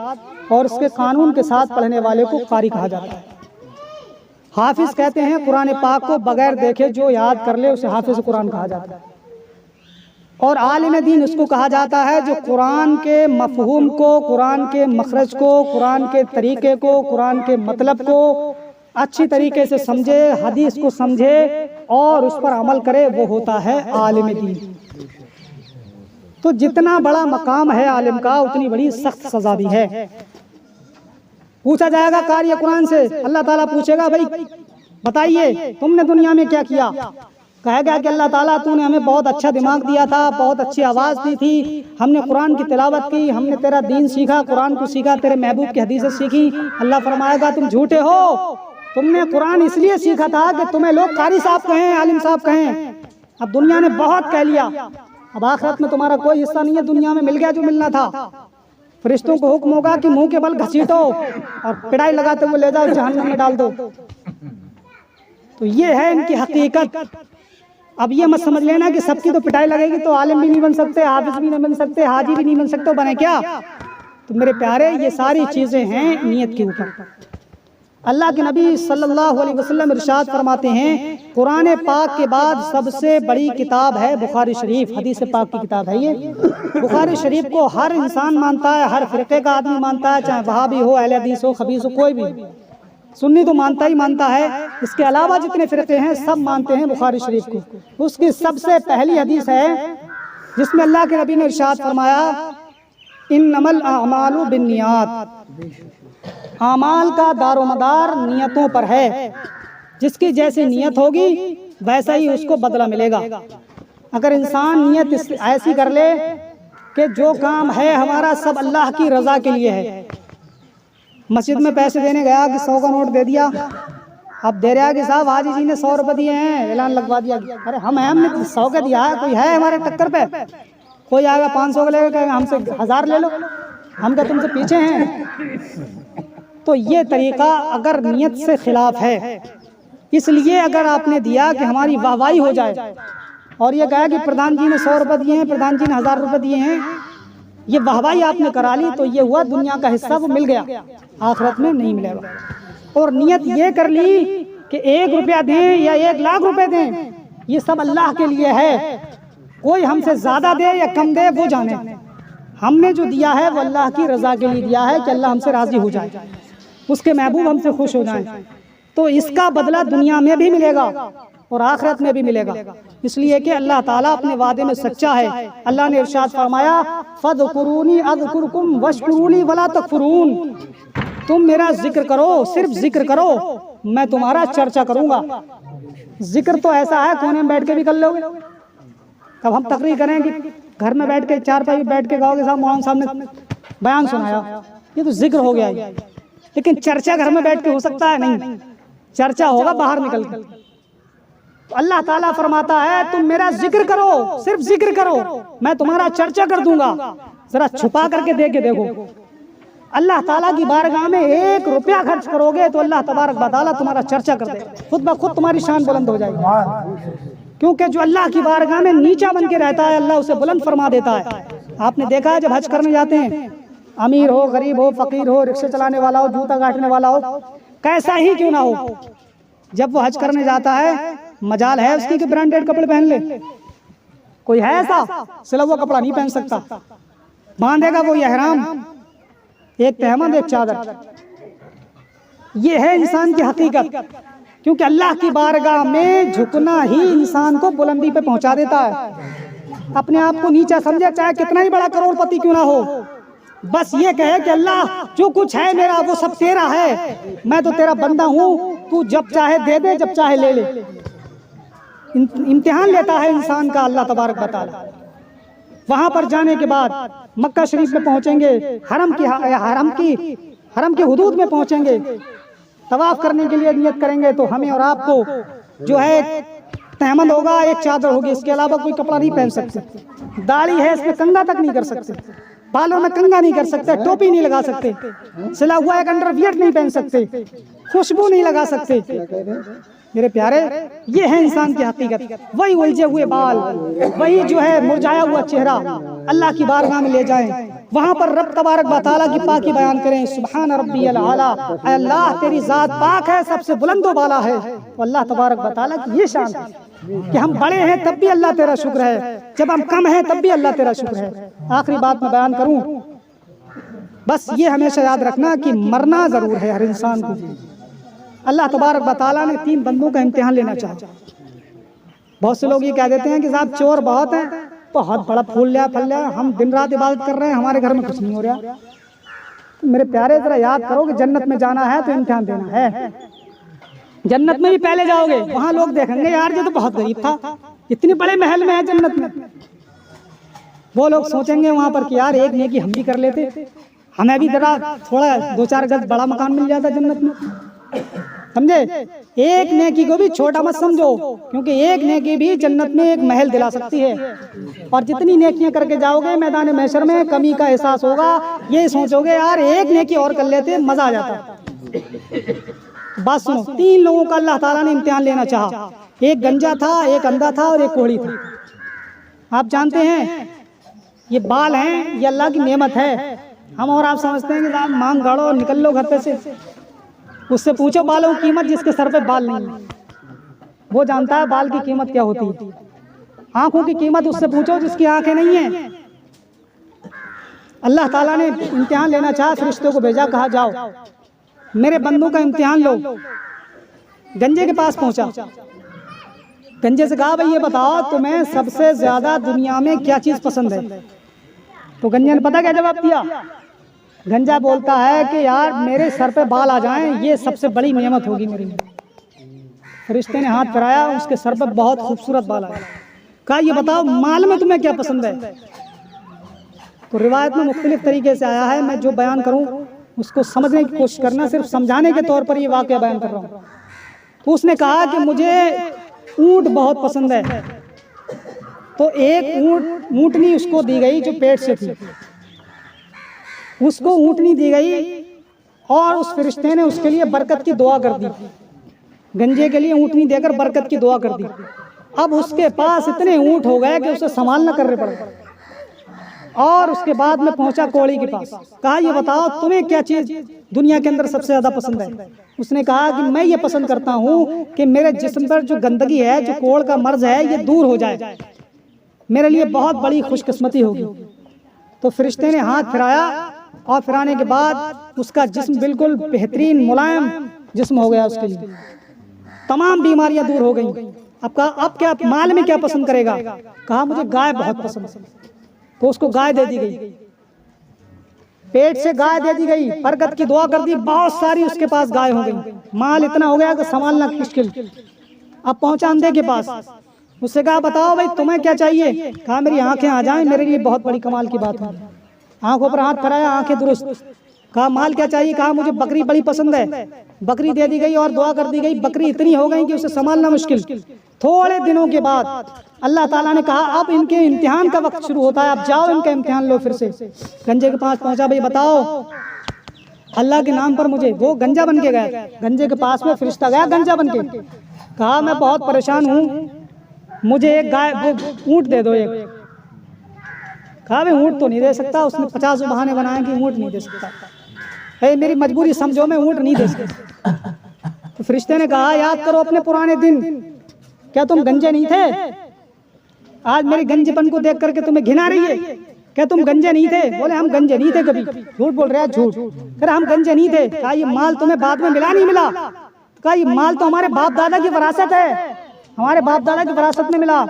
اور اس کے قانون کے ساتھ پڑھنے والے کو قاری کہا جاتا ہے. حافظ کہتے ہیں قرآن پاک کو بغیر دیکھے جو یاد کر لے اسے حافظ قرآن کہا جاتا ہے. اور عالم دین اس کو کہا جاتا ہے جو قرآن کے مفہوم کو, قرآن کے مخرج کو, قرآن کے طریقے کو, قرآن کے مطلب کو اچھی طریقے سے سمجھے, حدیث کو سمجھے اور اس پر عمل کرے, وہ ہوتا ہے عالم دین. تو جتنا بڑا مقام ہے عالم کا اتنی بڑی سخت سزا بھی ہے. پوچھا جائے گا قاری قرآن سے, اللہ تعالیٰ پوچھے گا بھائی بتائیے تم نے دنیا میں کیا کیا؟ کہے گا کہ اللہ تعالیٰ تو نے ہمیں بہت اچھا دماغ دیا تھا, بہت اچھی آواز دی تھی, ہم نے قرآن کی تلاوت کی, ہم نے تیرا دین سیکھا, قرآن کو سیکھا, تیرے محبوب کی حدیثیں سیکھی. اللہ فرمائے گا تم جھوٹے ہو, تم نے قرآن اس لیے سیکھا تھا کہ تمہیں لوگ قاری صاحب کہیں, عالم صاحب کہیں. اب دنیا نے بہت کہہ لیا, اب آخرت میں تمہارا کوئی حصہ نہیں ہے, دنیا میں مل گیا جو ملنا تھا. فرشتوں کو حکم ہوگا کہ منہ کے بل گھسیٹو اور پڑائی لگاتے ہوئے لے جاؤ, جہنم میں ڈال دو. تو یہ ہے ان کی حقیقت. اب یہ مت سمجھ لینا کہ سب کی تو پٹائی لگے گی تو عالم بھی نہیں بن سکتے, حافظ بھی نہیں بن سکتے, حاجی بھی نہیں بن سکتے, بنے کیا؟ تو میرے پیارے یہ ساری چیزیں ہیں نیت کے اوپر. اللہ کے نبی صلی اللہ علیہ وسلم ارشاد فرماتے ہیں قرآن پاک کے بعد سب سے بڑی کتاب ہے بخاری شریف. حدیث پاک کی کتاب ہے یہ. بخاری شریف کو ہر انسان مانتا ہے, ہر فرقے کا آدمی مانتا ہے, چاہے وہابی ہو, اہل حدیث ہو, خبیث ہو, کوئی بھی. سنی تو مانتا ہی مانتا ہے, اس کے علاوہ جتنے فرقے ہیں سب مانتے ہیں بخاری شریف کو. اس کی سب سے پہلی حدیث ہے جس میں اللہ کے نبی نے ارشاد فرمایا انما الاعمال بالنیات, اعمال کا دار و مدار نیتوں پر ہے. جس کی جیسی نیت ہوگی ویسا ہی اس کو بدلہ ملے گا. اگر انسان نیت ایسی کر لے کہ جو کام ہے ہمارا سب اللہ کی رضا کے لیے ہے, مسجد میں پیسے دینے گیا کہ 100 کا نوٹ دے دیا, اب دے رہا کہ صاحب حاجی جی نے 100 روپے دیے ہیں, اعلان لگوا دیا, ارے ہم نے 100 کا دیا ہے, کوئی ہے ہمارے ٹکر پہ؟ کوئی آئے گا 500 کا لے گا, کہے گا ہم سے 1000 لے لو, ہم کیا تم سے پیچھے ہیں؟ تو یہ طریقہ اگر نیت سے خلاف ہے اس لیے اگر آپ نے دیا کہ ہماری واہواہی ہو جائے اور یہ کہا کہ پردھان جی نے 100 روپے دیے ہیں، پردھان جی نے 1000 روپے دیے ہیں، یہ واہواہی آپ نے کرا لی تو یہ ہوا دنیا کا حصہ وہ مل گیا، آخرت میں نہیں ملے گا۔ اور نیت یہ کر لی کہ 1 روپیہ دیں یا 1 لاکھ روپے دیں، یہ سب اللہ کے لیے ہے، کوئی ہم سے زیادہ دے یا کم دے وہ جانے، ہم نے جو دیا ہے وہ اللہ کی رضا کے لیے دیا ہے کہ اللہ ہم سے راضی ہو جائے، اس کے محبوب ہم سے خوش ہو جائیں، تو اس کا بدلہ دنیا میں بھی ملے گا اور آخرت میں بھی ملے گا، اس لیے کہ اللہ تعالیٰ اپنے وعدے میں سچا ہے۔ اللہ نے ارشاد فرمایا فَاذْكُرُونِي أَذْكُرْكُمْ وَاشْكُرُوا لِي وَلَا تَكْفُرُونَ، تم میرا ذکر کرو، صرف ذکر کرو، میں تمہارا چرچا کروں گا۔ ذکر تو ایسا ہے کونے میں بیٹھ کے بھی کر لو گے، اب ہم تقریر کریں کہ گھر میں بیٹھ کے چارپائی بیٹھ کے گاؤں کے ساتھ مولانا صاحب نے بیان سنایا، یہ تو ذکر ہو گیا، لیکن چرچا گھر میں بیٹھ کے ہو سکتا ہے؟ نہیں، چرچا ہوگا باہر نکل کے۔ اللہ تعالیٰ فرماتا ہے تم میرا ذکر کرو، صرف ذکر کرو، میں تمہارا چرچا کر دوں گا۔ ذرا چھپا کر کے دیکھ کے دیکھو، اللہ تعالیٰ کی بارگاہ میں 1 روپیہ خرچ کرو گے تو اللہ تبارک و تعالیٰ تمہارا چرچا کر دے گا، خود بخود تمہاری شان بلند ہو جائے گی، کیونکہ جو اللہ کی بارگاہ میں نیچا بن کے رہتا ہے اللہ اسے بلند فرما دیتا ہے۔ آپ نے دیکھا ہے جب حج کرنے جاتے ہیں، امیر ہو، غریب ہو، فقیر ہو، رکشے چلانے والا ہو، جوتا کاٹنے والا ہو، کیسا ہی کیوں نہ ہو، جب وہ حج کرنے جاتا ہے مجال ہے اس کی کہ برانڈیڈ کپڑے پہن لے، کوئی ہے ایسا؟ سلا ہوا کپڑا نہیں پہن سکتا، باندھے گا وہ احرام، ایک تہمد ایک چادر۔ یہ ہے انسان کی حقیقت، کیونکہ اللہ کی بارگاہ میں جھکنا ہی انسان کو بلندی پہ پہنچا دیتا ہے۔ اپنے آپ کو نیچا سمجھے چاہے کتنا ہی بڑا کروڑ پتی کیوں نہ ہو، بس یہ کہے کہ اللہ جو کچھ ہے میرا وہ سب تیرا ہے، میں تو تیرا بندہ ہوں، تو جب چاہے دے دے، جب چاہے لے لے۔ امتحان لیتا ہے انسان کا اللہ تبارک و تعالی۔ وہاں پر جانے کے بعد مکہ شریف میں پہنچیں گے، حرم کی حدود میں پہنچیں گے، طواف کرنے کے لیے نیت کریں گے تو ہمیں اور آپ کو جو ہے تہمد ہوگا، ایک چادر ہوگی، اس کے علاوہ کوئی کپڑا نہیں پہن سکتے، داڑھی ہے اس میں کنگھا تک نہیں کر سکتے، بالوں میں کنگھا نہیں کر سکتے، ٹوپی نہیں لگا سکتے، سلا ہوا ایک انڈر ویئر نہیں پہن سکتے، خوشبو نہیں لگا سکتے۔ میرے پیارے یہ ہے انسان کی حقیقت، وہی الجھے ہوئے بال، وہی جو ہے مرجھایا ہوا چہرہ اللہ کی بارگاہ میں لے جائیں، وہاں پر رب تبارک و تعالیٰ کی پاکی بیان کریں، سبحان ربی الاعلیٰ، اے اللہ تیری ذات پاک ہے، سب سے بلند و بالا ہے۔ تو اللہ تبارک و تعالیٰ کی یہ شان ہے کہ ہم بڑے ہیں تب بھی اللہ تیرا شکر ہے، جب ہم کم ہیں تب بھی اللہ تیرا شکر ہے۔ آخری بات میں بیان کروں، بس یہ ہمیشہ یاد رکھنا کہ مرنا ضرور ہے ہر انسان کو۔ اللہ تبارک و تعالیٰ نے 3 بندوں کا امتحان لینا چاہا۔ بہت سے لوگ یہ کہہ دیتے ہیں کہ صاحب چور بہت ہیں، بہت بڑا پھول لیا پھل لیا، ہم دن رات عبادت کر رہے ہیں، ہمارے گھر میں کچھ نہیں ہو رہا۔ تو میرے پیارے ذرا یاد کرو کہ جنت میں جانا ہے تو امتحان دینا ہے، جنت میں بھی پہلے جاؤ گے، وہاں لوگ دیکھیں گے یار یہ تو بہت غریب تھا، اتنے بڑے محل میں ہے جنت میں، وہ لوگ سوچیں گے وہاں پر کہ یار ایک نیکی ہم بھی کر لیتے، ہمیں بھی ذرا تھوڑا 2-4 گز بڑا مکان مل جاتا جنت میں، سمجھے؟ ایک نیکی کو بھی چھوٹا مت سمجھو، کیونکہ ایک نیکی بھی جنت میں ایک محل دلا سکتی ہے، اور جتنی نیکیاں کر کے جاؤ گے میدان محشر میں کمی کا احساس ہوگا، یہ سوچو گے یار ایک نیکی اور کر لیتے مزہ آ جاتا۔ بات سنو، 3 لوگوں کا اللہ تعالیٰ نے امتحان لینا چاہا، ایک گنجا تھا، ایک اندھا تھا اور ایک کوڑی تھا۔ آپ جانتے ہیں یہ بال ہیں، یہ اللہ کی نعمت ہے، ہم اور آپ سمجھتے ہیں کہ صاحب مانگ گاڑو نکل لو گھر پہ سے، اس سے پوچھو بالوں کی قیمت جس کے سر پہ بال نہیں، وہ جانتا ہے بال کی قیمت کیا ہوتی ہے۔ آنکھوں کی قیمت اس سے پوچھو جس کی آنکھیں نہیں ہیں۔ اللہ تعالیٰ نے امتحان لینا چاہا، فرشتوں کو بھیجا، کہا جاؤ میرے بندوں کا امتحان لو۔ گنجے کے پاس پہنچا، گنجے سے کہا بھائی یہ بتاؤ تمہیں سب سے زیادہ دنیا میں کیا چیز پسند ہے؟ تو گنجے نے پتہ کیا جواب دیا؟ گنجا بولتا ہے کہ یار میرے سر پہ بال آ جائیں یہ سب سے بڑی نعمت ہوگی میری۔ فرشتے نے ہاتھ پھیرایا، اس کے سر پہ بہت خوبصورت بال آیا، کہا یہ بتاؤ مال میں تمہیں کیا پسند ہے؟ تو روایت میں مختلف طریقے سے آیا ہے، میں جو بیان کروں اس کو سمجھنے کی کوشش کرنا، صرف سمجھانے کے طور پر یہ واقعہ بیان کر رہا ہوں۔ تو اس نے کہا کہ مجھے اونٹ بہت پسند ہے، تو ایک اونٹنی اس کو دی گئی جو پیٹ سے تھی، اس کو اونٹنی دی گئی اور اس فرشتے نے اس کے لیے برکت کی دعا کر دی گنجے کے لیے اونٹنی دے کر برکت کی دعا کر دی. اب اس کے پاس اتنے اونٹ ہو گئے کہ اسے سنبھالنا کرنے پڑے. اور اس کے بعد میں پہنچا کوڑی کے پاس. کہا یہ بتاؤ تمہیں کیا چیز دنیا کے اندر سب سے زیادہ پسند ہے؟ اس نے کہا کہ میں یہ پسند کرتا ہوں کہ میرے جسم پر جو گندگی ہے، جو کوڑ کا مرض ہے، یہ دور ہو جائے. میرے لیے بہت بڑی خوش قسمتی ہوگی. تو فرشتے نے ہاتھ پھرایا اور پھرانے کے بعد اس کا جسم بالکل بہترین ملائم جسم ہو گیا. اس کے لیے تمام بیماریاں دور ہو گئیں. اب کہا اب کیا مال میں کیا پسند کرے گا؟ کہا مجھے گائے بہت پسند ہے. تو اس کو گائے دے دی گئی. پیٹ سے گائے دے دی گئی. برکت کی دعا کر دی. بہت ساری اس کے پاس گائے ہو گئی. مال اتنا ہو گیا کہ سنبھالنا مشکل. اب پہنچا اندھے کے پاس. اس سے کہا بتاؤ بھائی تمہیں کیا چاہیے؟ کہا میری آنکھیں آ جائیں، میرے لیے بہت بڑی کمال کی بات ہے. آنکھوں پر ہاتھ پھرایا، آنکھیں درست. کہا مال کیا چاہیے؟ کہا مجھے بکری بڑی پسند ہے. بکری دے دی گئی اور دعا کر دی گئی. بکری اتنی ہو گئی کہ اسے سنبھالنا مشکل. تھوڑے دنوں کے بعد اللہ تعالیٰ نے کہا اب ان کے امتحان کا وقت شروع ہوتا ہے، اب جاؤ ان کا امتحان لو. پھر سے گنجے کے پاس پہنچا. بھائی بتاؤ اللہ کے نام پر مجھے، وہ گنجا بن کے گئے. گنجے کے پاس میں فرشتہ گیا گنجا بن کے. کہا میں بہت پریشان ہوں، مجھے ایک گائے اونٹ دے دو ایک. کہا بھائی اونٹ تو نہیں دے سکتا. اس نے 50 بہانے بنائے کہ اونٹ نہیں دے سکتا. اے میری مجبوری سمجھو، میں اونٹ نہیں دے سکتا. تو فرشتے نے کہا یاد کرو اپنے پرانے دن، کیا تم گنجے نہیں تھے؟ آج میری گنجے پن کو دیکھ کر کے تمہیں گھن آ رہی ہے؟ کیا تم گنجے نہیں تھے؟ بولے ہم گنجے نہیں تھے کبھی. جھوٹ بول رہے ہیں، جھوٹ. پھر ہم گنجے نہیں تھے. کہا یہ مال تمہیں بعد میں ملا نہیں ملا؟ کہا یہ مال تو ہمارے باپ دادا کی وراثت ہے، ہمارے باپ دادا کی وراثت میں ملا.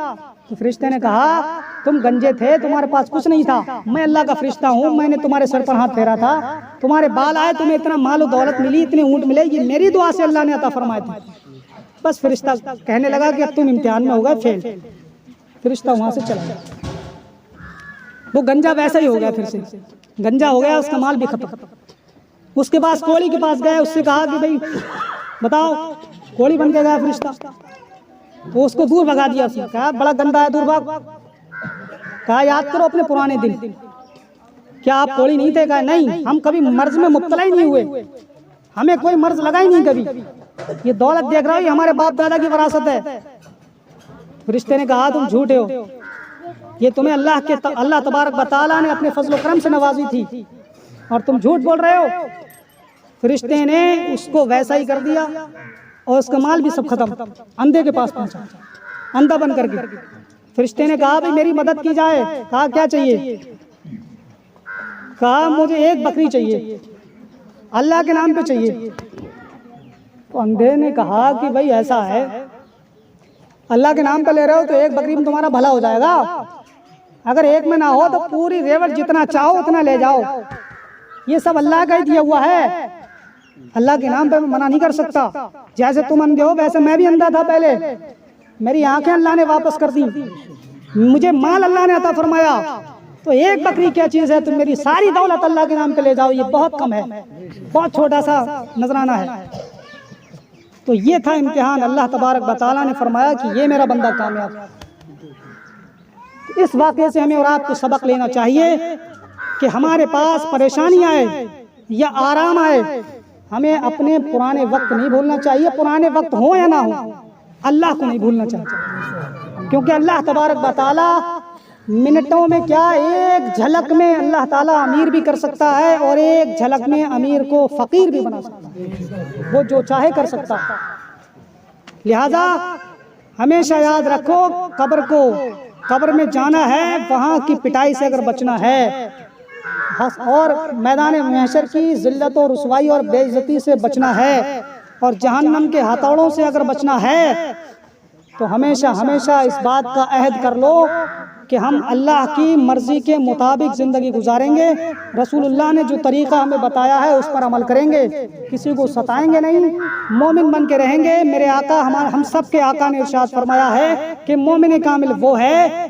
تو فرشتے نے کہا تم گنجے تھے، تمہارے پاس کچھ نہیں تھا. میں اللہ کا فرشتہ ہوں، میں نے تمہارے سر پر ہاتھ پھیرا تھا، تمہارے بال آئے، تمہیں اتنا مال و دولت ملی، اتنے اونٹ ملے، یہ میری دعا سے اللہ نے عطا فرمائے تھے. بس فرشتہ کہنے لگا کہ اب تم امتحان میں ہوگا فیل. فرشتہ وہاں سے چلا گیا. وہ گنجا ویسا ہی ہو گیا. پھر سے گنجا ہو گیا، اس کا مال بھی ختم. اس کے پاس کوڑی کے پاس گئے. اس سے کہا کہ بھائی بتاؤ. کوڑی بن کے گیا فرشتہ. تو اس کو دور بھگا دیا. اس نے کہا بڑا گندا ہے، دور بھاگ. کہا یاد کرو اپنے پرانے دن، کیا آپ کوڑی نہیں تھے؟ کہا نہیں، ہم کبھی مرض میں مبتلا ہی نہیں ہوئے، ہمیں کوئی مرض لگا ہی نہیں کبھی. یہ دولت دیکھ رہا ہو، یہ ہمارے باپ دادا کی وراثت ہے. فرشتے نے کہا تم جھوٹے ہو، یہ تمہیں اللہ تبارک و تعالیٰ نے اپنے فضل و کرم سے نوازی تھی اور تم جھوٹ بول رہے ہو. فرشتے نے اس کو ویسا ہی کر دیا اور اس کا مال بھی سب ختم. اندھے کے پاس پہنچا، اندھا بن کر کے. فرشتے نے کہا بھائی میری مدد کی جائے. کہا کیا چاہیے؟ کہا مجھے ایک بکری چاہیے، اللہ کے نام پہ چاہیے. تو اندھے نے کہا کہ بھائی ایسا ہے، اللہ کے نام پہ لے رہے ہو تو ایک بکری میں تمہارا بھلا ہو جائے گا. اگر ایک میں نہ ہو تو پوری ریوڑ جتنا چاہو اتنا لے جاؤ، یہ سب اللہ کا ہی دیا ہوا ہے. اللہ کے نام پہ میں منع نہیں کر سکتا. جیسے تم اندھے ہو ویسے میں بھی اندھا تھا پہلے، میری آنکھیں اللہ نے واپس کر دی، مجھے مال اللہ نے عطا فرمایا. تو ایک بکری کیا چیز ہے؟ تم میری ساری دولت اللہ کے نام پہ لے جاؤ، یہ بہت کم ہے، بہت چھوٹا سا نذرانہ ہے. تو یہ تھا امتحان. اللہ تبارک و تعالیٰ نے فرمایا کہ یہ میرا بندہ کامیاب. اس واقعے سے ہمیں اور آپ کو سبق لینا چاہیے کہ ہمارے پاس پریشانی آئے یا آرام آئے، ہمیں اپنے پرانے وقت نہیں بھولنا چاہیے. پرانے وقت ہوں یا نہ ہوں، اللہ کو نہیں بھولنا چاہیے، کیونکہ اللہ تبارک و تعالیٰ منٹوں میں کیا ایک جھلک میں اللہ تعالیٰ امیر بھی کر سکتا ہے اور ایک جھلک میں امیر کو فقیر بھی بنا سکتا ہے. وہ جو چاہے کر سکتا ہے. لہذا ہمیشہ یاد رکھو قبر میں جانا ہے، وہاں کی پٹائی سے اگر بچنا ہے اور میدان محشر کی ذلت و رسوائی اور بے عزتی سے بچنا ہے اور جہنم کے ہتھوڑوں سے اگر بچنا ہے تو ہمیشہ اس بات کا عہد کر لو کہ ہم اللہ کی مرضی کے مطابق زندگی گزاریں گے. رسول اللہ نے جو طریقہ ہمیں بتایا ہے اس پر عمل کریں گے، کسی کو ستائیں گے نہیں، مومن بن کے رہیں گے. میرے آقا ہم سب کے آقا نے ارشاد فرمایا ہے کہ مومن کامل وہ ہے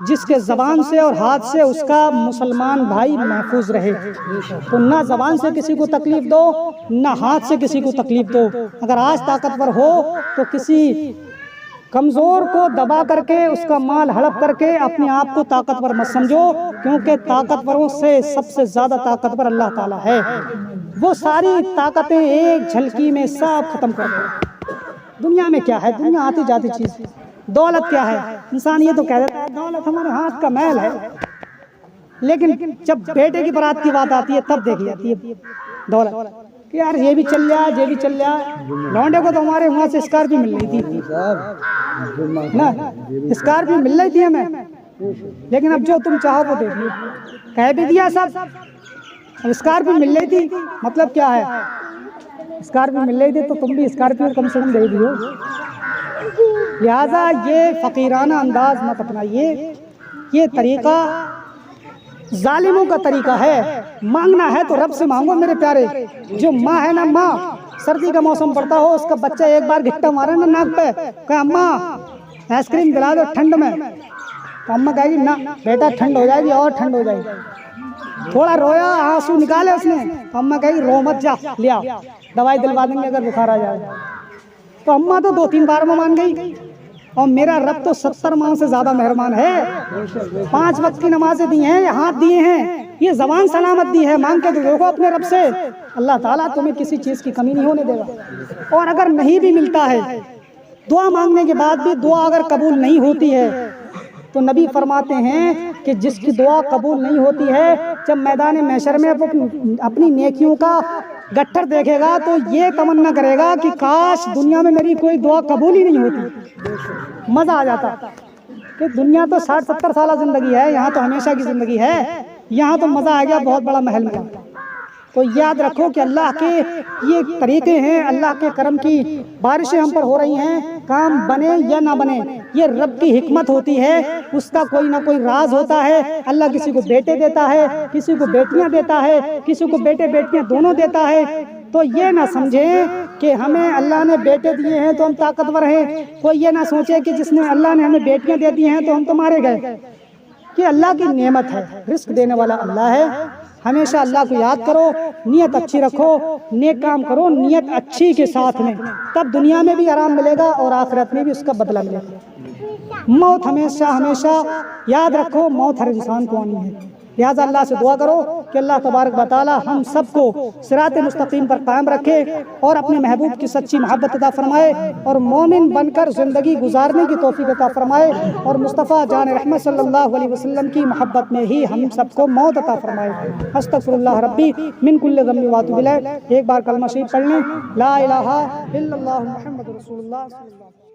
جس کے زبان سے اور ہاتھ سے اس کا مسلمان بھائی محفوظ رہے. تو نہ زبان سے کسی کو تکلیف دو، نہ ہاتھ سے کسی کو تکلیف دو. اگر آج طاقتور ہو تو کسی کمزور کو دبا کر کے اس کا مال ہڑپ کر کے اپنے آپ کو طاقتور مت سمجھو، کیونکہ طاقتوروں سے سب سے زیادہ طاقتور اللہ تعالیٰ ہے. وہ ساری طاقتیں ایک جھلکی میں سب ختم کر دو. دنیا میں کیا ہے؟ دنیا آتی جاتی چیز. دولت کیا ہے؟ انسان یہ تو کہہ دیتا ہے دولت ہمارے ہاتھ کا میل ہے، لیکن جب بیٹے کی برات کی بات آتی ہے تب دیکھ جاتی ہے دولت کہ یار یہ بھی چل جائے، یہ بھی چل جائے. لونڈے کو تو ہمارے وہاں سے اسکارپیو مل رہی تھی نا، اسکارپیو مل رہی تھی ہمیں، لیکن اب جو تم چاہو وہ دیکھ لو. کہہ بھی دیا سب، اسکارپیو مل رہی تھی مطلب کیا ہے؟ اسکارپیو مل رہی تھی تو تم بھی اسکارپیو کم سے کم دے دیو. لہذا یہ فقیرانہ انداز مت اپنائیے، یہ طریقہ ظالموں کا طریقہ ہے. مانگنا ہے تو رب سے مانگو میرے پیارے. جو ماں ہے نا، ماں سردی کا موسم پڑتا ہو، اس کا بچہ ایک بار گھٹا مارے نا ناک پہ کہ اماں آئس کریم دلا دو ٹھنڈ میں، تو اماں کہے گی نہ بیٹا ٹھنڈ ہو جائے گی اور ٹھنڈ ہو جائے گی. تھوڑا رویا، آنسو نکالے اس نے، تو اماں کہے گی رو مت، جا لیا دوائی دلوا دیں گے اگر بخار آ جائے. تو اماں تو 2-3 بار میں مان گئی، اور میرا رب تو 70 ماہ سے زیادہ مہربان ہے. 5 وقت کی نمازیں دی ہیں، ہاتھ دیے ہیں، یہ زبان سلامت دی ہے. مانگ کے تو دیکھو اپنے رب سے، اللہ تعالیٰ تمہیں کسی چیز کی کمی نہیں ہونے دے گا. اور اگر نہیں بھی ملتا ہے، دعا مانگنے کے بعد بھی دعا اگر قبول نہیں ہوتی ہے تو نبی فرماتے ہیں کہ جس کی دعا قبول نہیں ہوتی ہے، جب میدان محشر میں اپنی نیکیوں کا گٹھر دیکھے گا تو یہ تمنا کرے گا کہ کاش دنیا میں میری کوئی دعا قبول ہی نہیں ہوتی. مزہ آ جاتا کہ دنیا تو 60-70 سالہ زندگی ہے، یہاں تو ہمیشہ کی زندگی ہے، یہاں تو مزہ آ گیا، بہت بڑا محل ملا. تو یاد رکھو کہ اللہ کے یہ طریقے ہیں، اللہ کے کرم کی بارشیں ہم پر ہو رہی ہیں. کام بنے یا نہ بنے یہ رب کی حکمت ہوتی ہے، اس کا کوئی نہ کوئی راز ہوتا ہے. اللہ کسی کو بیٹے دیتا ہے، کسی کو بیٹیاں دیتا ہے، کسی کو بیٹے بیٹیاں دونوں دیتا ہے. تو یہ نہ سمجھیں کہ ہمیں اللہ نے بیٹے دیے ہیں تو ہم طاقتور ہیں. کوئی یہ نہ سوچے کہ جس نے اللہ نے ہمیں بیٹیاں دے دی ہیں تو ہم تو مارے گئے. کہ اللہ کی نعمت ہے، رزق دینے والا اللہ ہے. ہمیشہ اللہ کو یاد کرو، نیت اچھی رکھو، نیک کام کرو نیت اچھی کے ساتھ میں، تب دنیا میں بھی آرام ملے گا اور آخرت میں بھی اس کا بدلہ ملے گا. موت ہمیشہ ہمیشہ یاد رکھو، موت ہر انسان کو آنی ہے. لہٰذا اللہ سے دعا کرو کہ اللہ تبارک و تعالی ہم سب کو صراط مستقیم پر قائم رکھے اور اپنے محبوب کی سچی محبت عطا فرمائے اور مومن بن کر زندگی گزارنے کی توفیق عطا فرمائے اور مصطفیٰ جان رحمت صلی اللہ علیہ وسلم کی محبت میں ہی ہم سب کو موت عطا فرمائے. استغفر اللہ ربی من کل ذنب واتوب الیہ. ایک بار کلمہ شریف پڑھ لیں، لا الہ الا اللہ محمد رسول اللہ صلی اللہ علیہ وسلم.